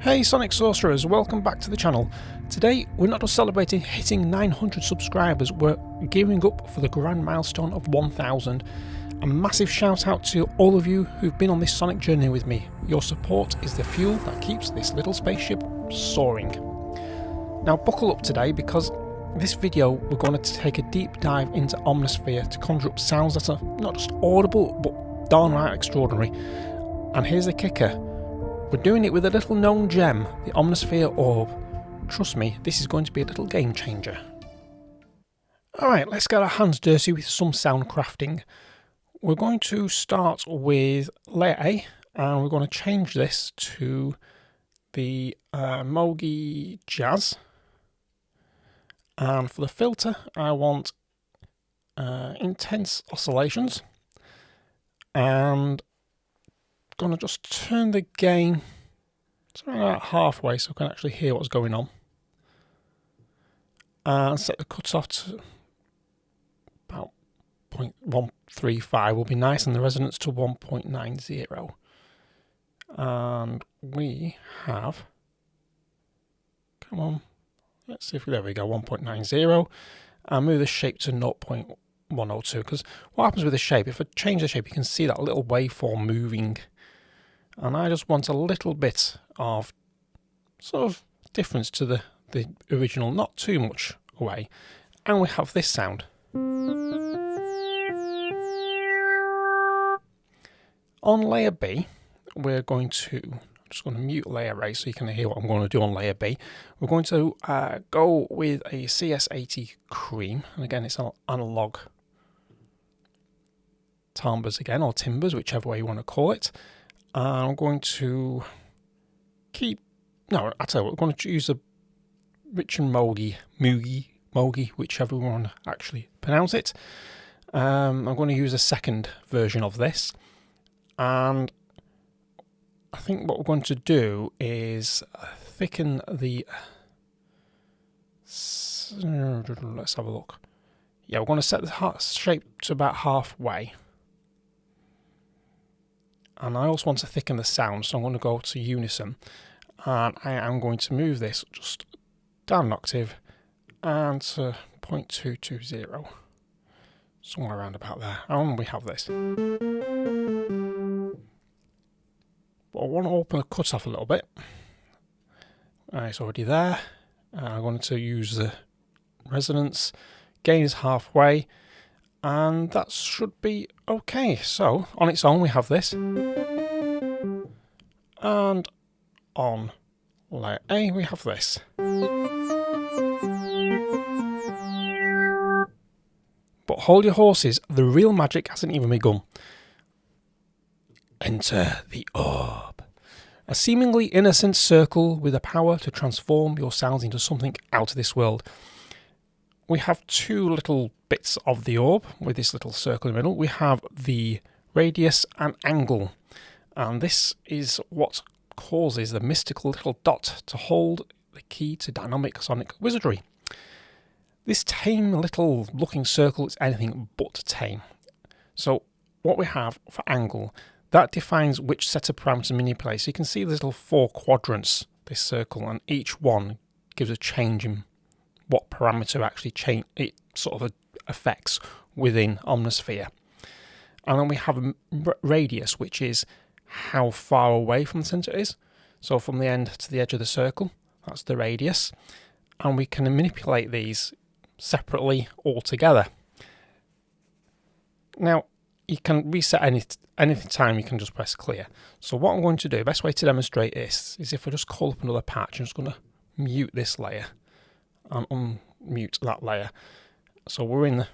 Hey Sonic Sorcerers, welcome back to the channel. Today we're not just celebrating hitting 900 subscribers, we're gearing up for the grand milestone of 1000. A massive shout out to all of you who've been on this Sonic journey with me. Your support is the fuel that keeps this little spaceship soaring. Now buckle up today, because this video we're going to take a deep dive into Omnisphere to conjure up sounds that are not just audible but downright extraordinary. And here's the kicker. We're doing it with a little known gem, the Omnisphere Orb. Trust me, this is going to be a little game changer. Alright, let's get our hands dirty with some sound crafting. We're going to start with layer A, and we're going to change this to the Mogi Jazz. And for the filter, I want intense oscillations. And going to just turn the gain to about halfway so I can actually hear what's going on, and set the cutoff to about 0.135 will be nice, and the resonance to 1.90. And we have, come on, let's see if there we go, 1.90, and move the shape to 0.102, because what happens with the shape, if I change the shape, you can see that little waveform moving. And I just want a little bit of sort of difference to the original, not too much away. And we have this sound. On layer B, we're going to, I'm just going to mute layer A so you can hear what I'm going to do on layer B. We're going to go with a CS80 cream. And again, it's an analog timbres again, or timbres, whichever way you want to call it. I'm going to keep, no, I tell you what, we're going to use a Rich and Mogi, whichever one actually pronounce it. I'm going to use a second version of this. And I think what we're going to do is thicken the, let's have a look. Yeah, we're going to set the shape to about halfway. And I also want to thicken the sound, so I'm going to go to unison. And I am going to move this just down an octave and to 0.220. Somewhere around about there. And we have this. But I want to open the cutoff a little bit. It's already there. I'm going to use the resonance. Gain is halfway. And that should be okay. So, on its own, we have this. And on layer A, we have this. But hold your horses, the real magic hasn't even begun. Enter the Orb. A seemingly innocent circle with the power to transform your sounds into something out of this world. We have two little bits of the orb with this little circle in the middle. We have the radius and angle, and this is what causes the mystical little dot to hold the key to dynamic sonic wizardry. This tame little looking circle is anything but tame. So what we have for angle, that defines which set of parameters to manipulate. So you can see the little 4 quadrants, this circle, and each one gives a change in what parameter actually change it sort of affects within Omnisphere. And then we have a radius, which is how far away from the center it is. So from the end to the edge of the circle, that's the radius. And we can manipulate these separately or together. Now, you can reset any time, you can just press clear. So what I'm going to do, the best way to demonstrate this is if I just call up another patch, I'm just going to mute this layer and unmute that layer. So we're in the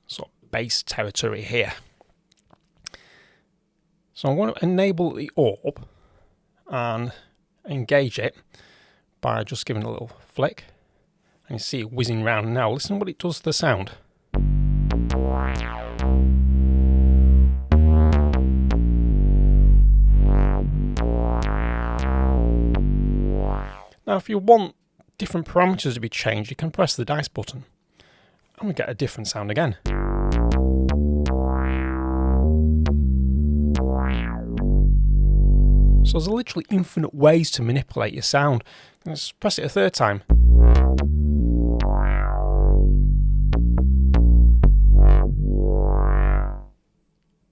sort of bass territory here. So I'm going to enable the orb and engage it by just giving it a little flick. And you see it whizzing round now. Listen what it does to the sound. Now if you want different parameters to be changed, you can press the dice button and we get a different sound again. So there's literally infinite ways to manipulate your sound. Let's press it a third time.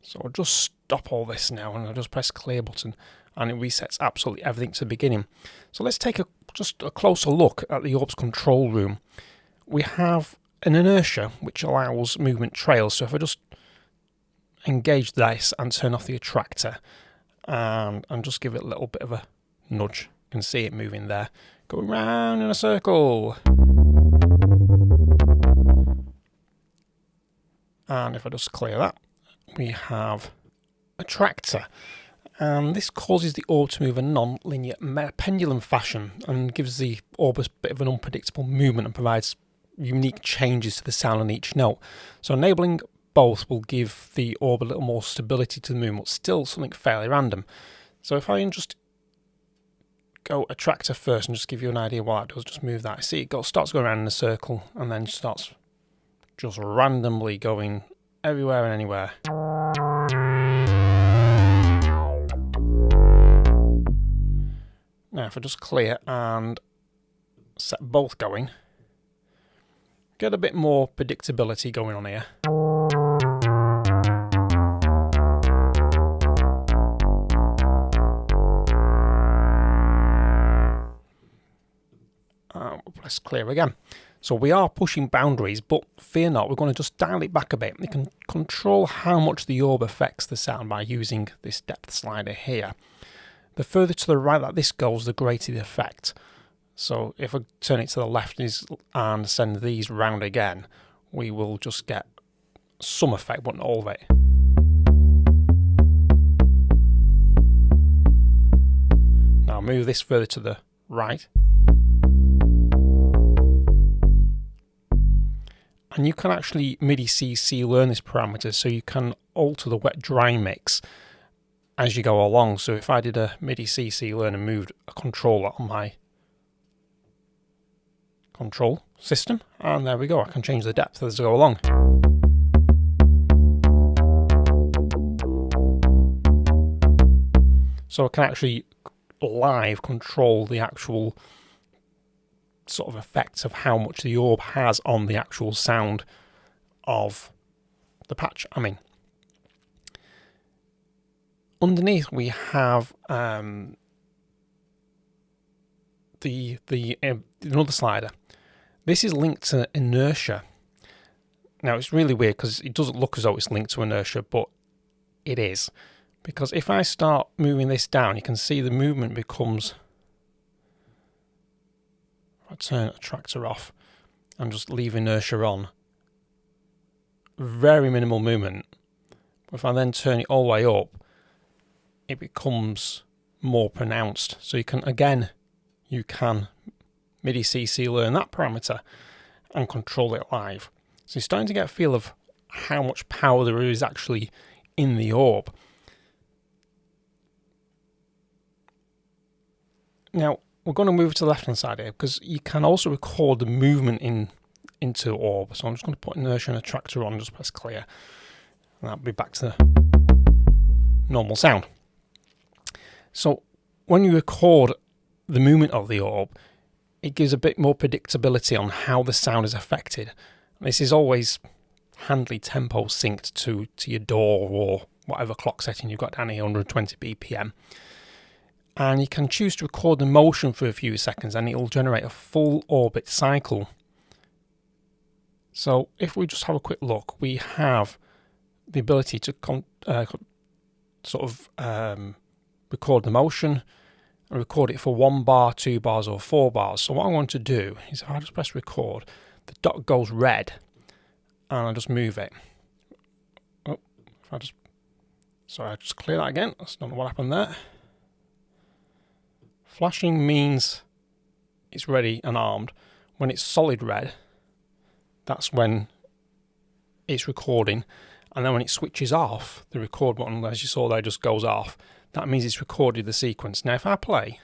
So I'll just stop all this now and I'll just press clear button and it resets absolutely everything to the beginning. So let's take just a closer look at the Orb's control room. We have an inertia which allows movement trails. So if I just engage this and turn off the attractor and just give it a little bit of a nudge, you can see it moving there, going round in a circle. And if I just clear that, we have attractor, and this causes the orb to move in a non-linear pendulum fashion and gives the orb a bit of an unpredictable movement and provides unique changes to the sound on each note. So enabling both will give the orb a little more stability to the movement, but still something fairly random. So if I can just go attractor first and just give you an idea what that does, just move that. See, it starts going around in a circle and then starts just randomly going everywhere and anywhere. Now if I just clear and set both going, get a bit more predictability going on here. We'll press clear again. So we are pushing boundaries, but fear not, we're going to just dial it back a bit. You can control how much the orb affects the sound by using this depth slider here. The further to the right that this goes, the greater the effect. So if I turn it to the left and send these round again, we will just get some effect, but not all of it. Now move this further to the right. And you can actually MIDI CC learn this parameter, so you can alter the wet-dry mix as you go along. So if I did a MIDI CC learn and moved a controller on my control system, and there we go, I can change the depth as I go along. So I can actually live control the actual sort of effects of how much the orb has on the actual sound of the patch. I mean, underneath we have another slider. This is linked to inertia. Now it's really weird because it doesn't look as though it's linked to inertia, but it is, because if I start moving this down, you can see the movement becomes. I turn attractor off and just leave inertia on. Very minimal movement. If I then turn it all the way up, it becomes more pronounced. So you can MIDI CC learn that parameter and control it live. So you're starting to get a feel of how much power there is actually in the orb. Now, we're going to move to the left hand side here because you can also record the movement into orb. So I'm just going to put inertia and attractor on, just press clear, and that'll be back to normal sound. So when you record the movement of the orb, it gives a bit more predictability on how the sound is affected. This is always handily tempo synced to your DAW or whatever clock setting you've got down here, 120 BPM. And you can choose to record the motion for a few seconds and it will generate a full orbit cycle. So if we just have a quick look, we have the ability to record the motion and record it for 1 bar, 2 bars or 4 bars. So what I want to do is if I just press record, the dot goes red and I just move it. Oh, if I just clear that again. I don't know what happened there. Flashing means it's ready and armed. When it's solid red, that's when it's recording. And then when it switches off, the record button, as you saw there, just goes off. That means it's recorded the sequence. Now if I play,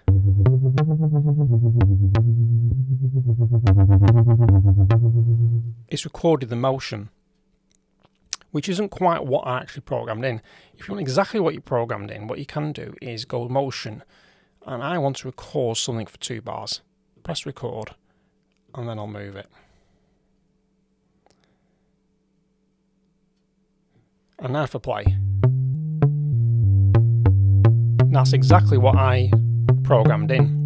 it's recorded the motion, which isn't quite what I actually programmed in. If you want exactly what you programmed in, what you can do is go motion, and I want to record something for 2 bars. Press record, and then I'll move it. And now for play. That's exactly what I programmed in.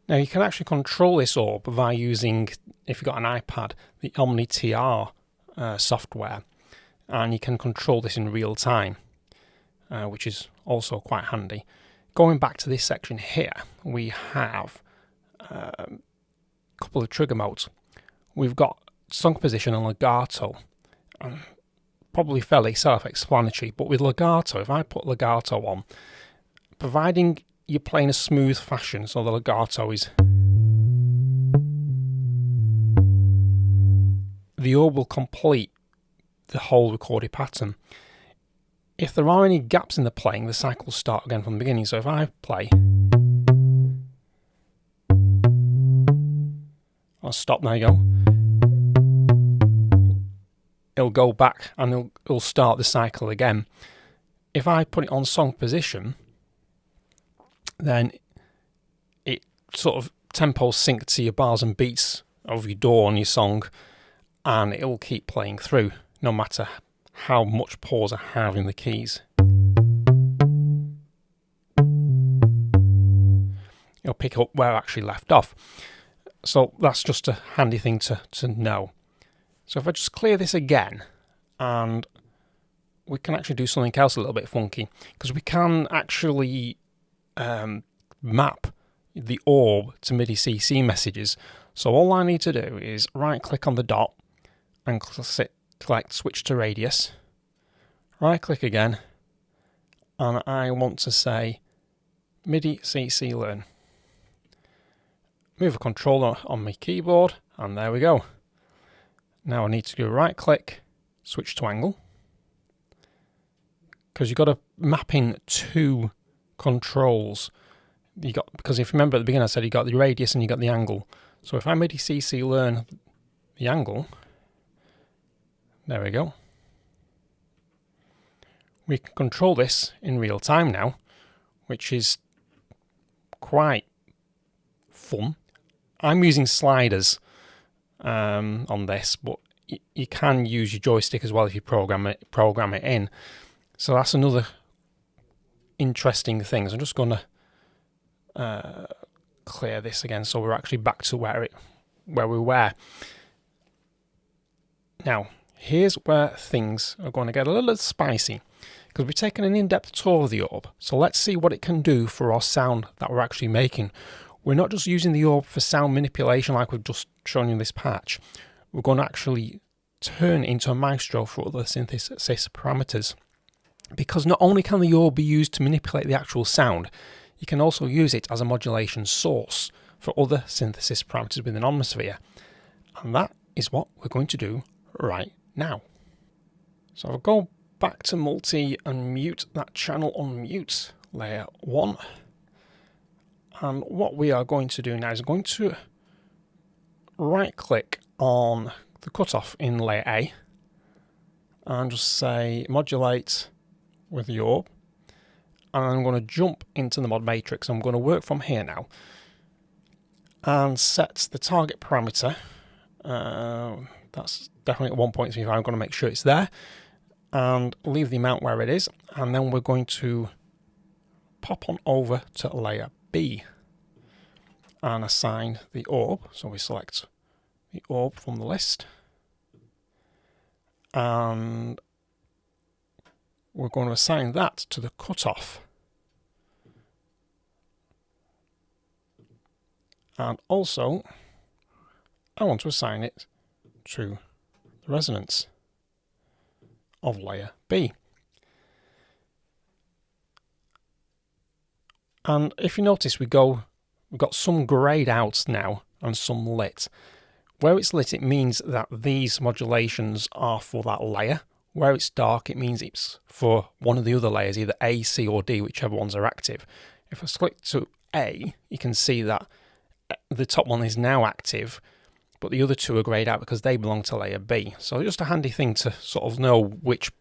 Now you can actually control this orb by using, if you've got an iPad, the Omnisphere software, and you can control this in real time, which is also quite handy. Going back to this section here, we have a couple of trigger modes. We've got song position and legato, probably fairly self-explanatory, but with legato, if I put legato on, providing you're playing a smooth fashion, so the legato is, the orb will complete the whole recorded pattern. If there are any gaps in the playing, the cycle will start again from the beginning. So if I play, I'll stop, there you go. It'll go back and it'll start the cycle again. If I put it on song position, then it sort of tempo sync to your bars and beats of your door on your song, and it'll keep playing through no matter how much pause I have in the keys. It'll pick up where I actually left off. So that's just a handy thing to know. So if I just clear this again, and we can actually do something else a little bit funky, because we can actually map the orb to MIDI CC messages. So all I need to do is right click on the dot and select switch to radius, right click again, and I want to say MIDI CC learn. Move a controller on my keyboard, and there we go. Now I need to do right click, switch to angle, because you've got to map in 2 controls. Because if you remember at the beginning I said you got the radius and you got the angle. So if I MIDI CC learn the angle, there we go. We can control this in real time now, which is quite fun. I'm using sliders on this, but you can use your joystick as well if you program it in. So that's another interesting thing. So I'm just going to clear this again, so we're actually back to where we were. Now, here's where things are going to get a little spicy, because we've taken an in-depth tour of the orb. So let's see what it can do for our sound that we're actually making. We're not just using the orb for sound manipulation like we've just shown you in this patch. We're going to actually turn it into a Maestro for other synthesis parameters, because not only can the orb be used to manipulate the actual sound, you can also use it as a modulation source for other synthesis parameters within Omnisphere. And that is what we're going to do right now. So I'll go back to multi and mute that channel on mute layer 1. And what we are going to do now is I'm going to right click on the cutoff in layer A and just say modulate with the orb. And I'm going to jump into the mod matrix. I'm going to work from here now and set the target parameter. That's definitely at 1.35. I'm going to make sure it's there and leave the amount where it is. And then we're going to pop on over to layer B and assign the orb. So we select the orb from the list, and we're going to assign that to the cutoff. And also, I want to assign it to the resonance of layer B. And if you notice, we've got some grayed out now and some lit. Where it's lit, it means that these modulations are for that layer. Where it's dark, it means it's for one of the other layers, either A, C, or D, whichever ones are active. If I click to A, you can see that the top one is now active, but the other two are greyed out because they belong to layer B. So just a handy thing to sort of know which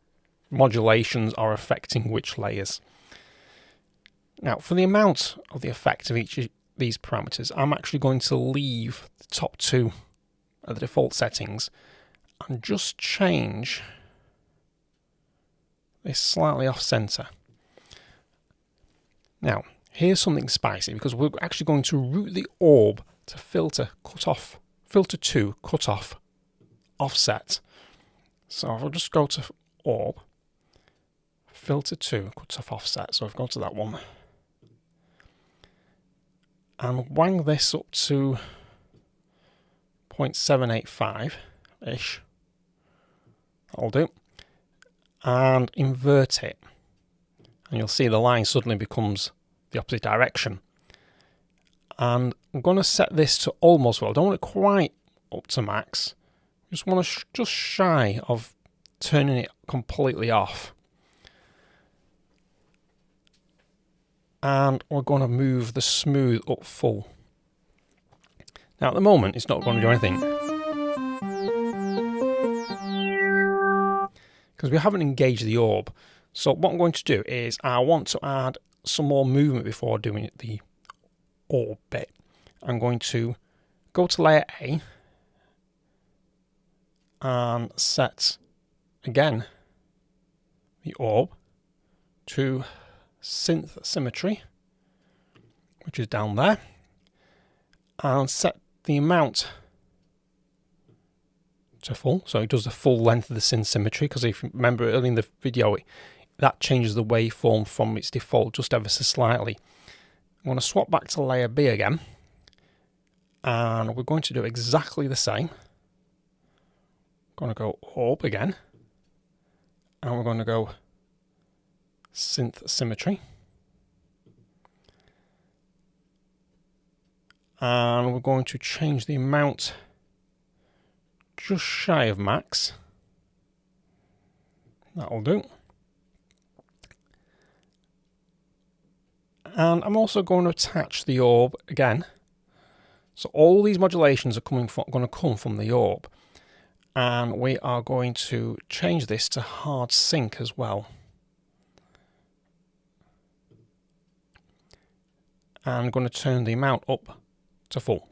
modulations are affecting which layers. Now, for the amount of the effect of each of these parameters, I'm actually going to leave the top two at the default settings and just change this slightly off center. Now, here's something spicy because we're actually going to route the orb to filter to cut off offset. So I'll just go to orb, filter to cut off offset. So I've gone to that one and wang this up to 0.785 ish. That'll do. And invert it. And you'll see the line suddenly becomes the opposite direction. And I'm going to set this to almost, well, I don't want it quite up to max. I just want to just shy of turning it completely off. And we're going to move the smooth up full. Now at the moment it's not going to do anything because we haven't engaged the orb. So what I'm going to do is I want to add some more movement before doing the orb bit. I'm going to go to layer A and set again the orb to synth symmetry, which is down there, and set the amount to full, so it does the full length of the synth symmetry, because if you remember earlier in the video, that changes the waveform from its default just ever so slightly. I'm going to swap back to layer B again, and we're going to do exactly the same. I'm going to go orb again, and we're going to go synth symmetry, and we're going to change the amount just shy of max. That'll do. And I'm also going to attach the orb again. So all these modulations are going to come from the orb, and we are going to change this to hard sync as well. And I'm going to turn the amount up to full,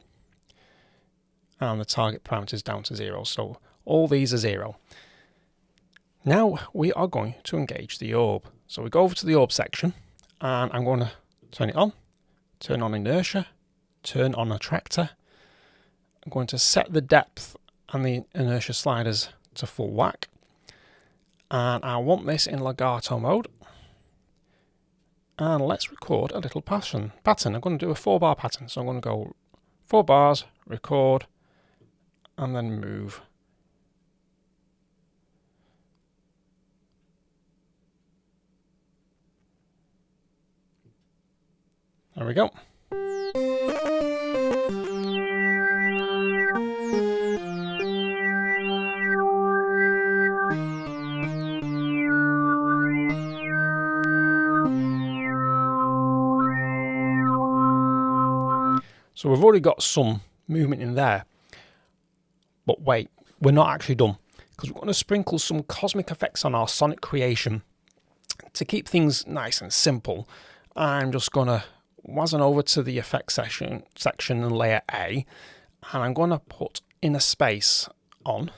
and the target parameters down to 0. So all these are 0. Now we are going to engage the orb. So we go over to the orb section, and I'm going to turn it on, turn on inertia, turn on attractor. I'm going to set the depth and the inertia sliders to full whack, and I want this in legato mode. And let's record a little pattern. I'm going to do a 4-bar pattern. So I'm going to go 4 bars, record, and then move. There we go. So we've already got some movement in there, but wait, we're not actually done, because we're going to sprinkle some cosmic effects on our sonic creation. To keep things nice and simple, I'm just going to wazn over to the effects section in layer A, and I'm going to put inner space on,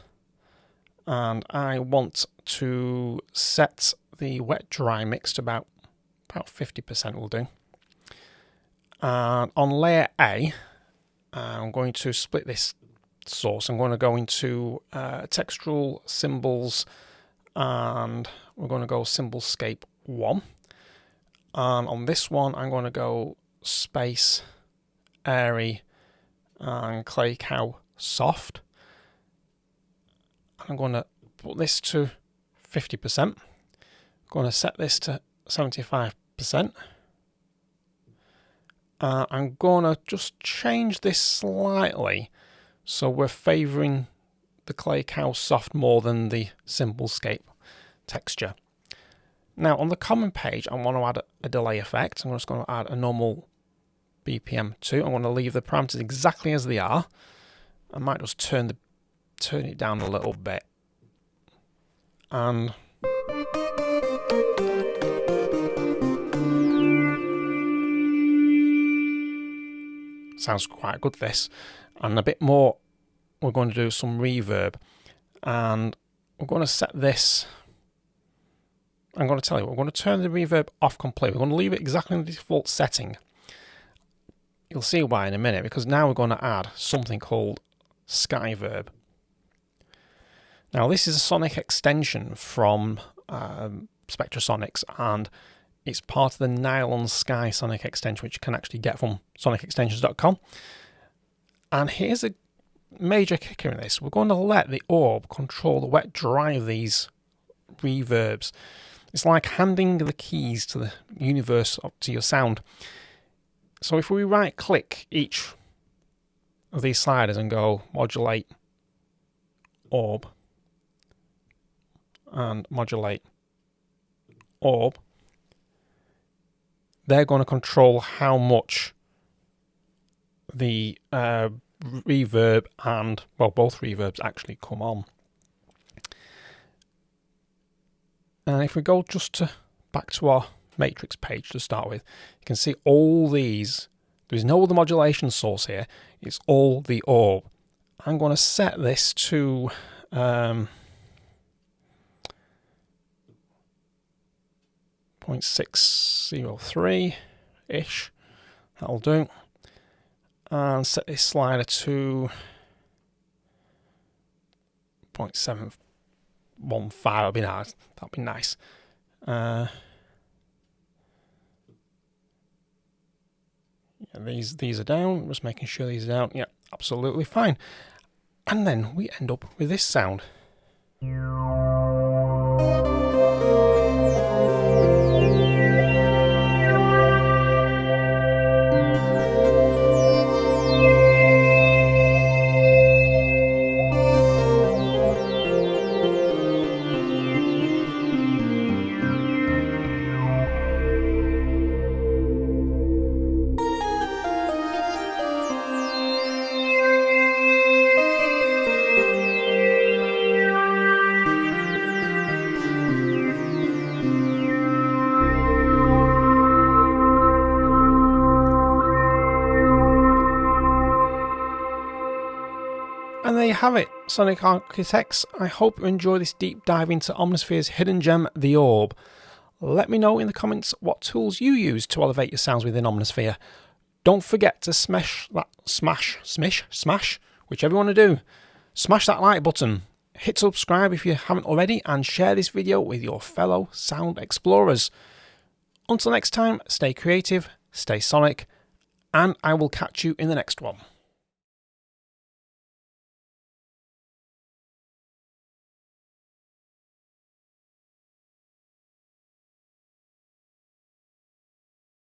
and I want to set the wet dry mix to about 50% will do. And on layer A, I'm going to split this source. I'm going to go into textural symbols, and we're going to go symbolscape 1. And on this one, I'm going to go space, airy, and clay cow soft. I'm going to put this to 50%. I'm going to set this to 75%. I'm going to just change this slightly so we're favouring the clay cow soft more than the symbolscape texture. Now on the common page, I want to add a delay effect. I'm just going to add a normal BPM to. I'm going to leave the parameters exactly as they are. I might just turn it down a little bit. And sounds quite good, this. And a bit more, we're going to do some reverb. And we're going to set this, I'm going to tell you, we're going to turn the reverb off completely. We're going to leave it exactly in the default setting. You'll see why in a minute, because now we're going to add something called Skyverb. Now this is a sonic extension from Spectrasonics, and it's part of the Nylon Sky sonic extension, which you can actually get from sonicextensions.com. And here's a major kicker in this. We're going to let the Orb control the wet dry of these reverbs. It's like handing the keys to the universe, to your sound. So if we right click each of these sliders and go modulate Orb and modulate Orb, they're going to control how much the reverb and, well, both reverbs actually come on. And if we go just back to our matrix page to start with, you can see all these. There's no other modulation source here. It's all the Orb. I'm going to set this to 0.603-ish. That'll do. And set this slider to 0.715. That'll be nice. That'll be nice. Yeah, these are down. Just making sure these are down. Yeah, absolutely fine. And then we end up with this sound. And there you have it, Sonic Architects. I hope you enjoy this deep dive into Omnisphere's hidden gem, the Orb. Let me know in the comments what tools you use to elevate your sounds within Omnisphere. Don't forget to smash, whichever you want to do. Smash that like button, hit subscribe if you haven't already, and share this video with your fellow sound explorers. Until next time, stay creative, stay sonic, and I will catch you in the next one.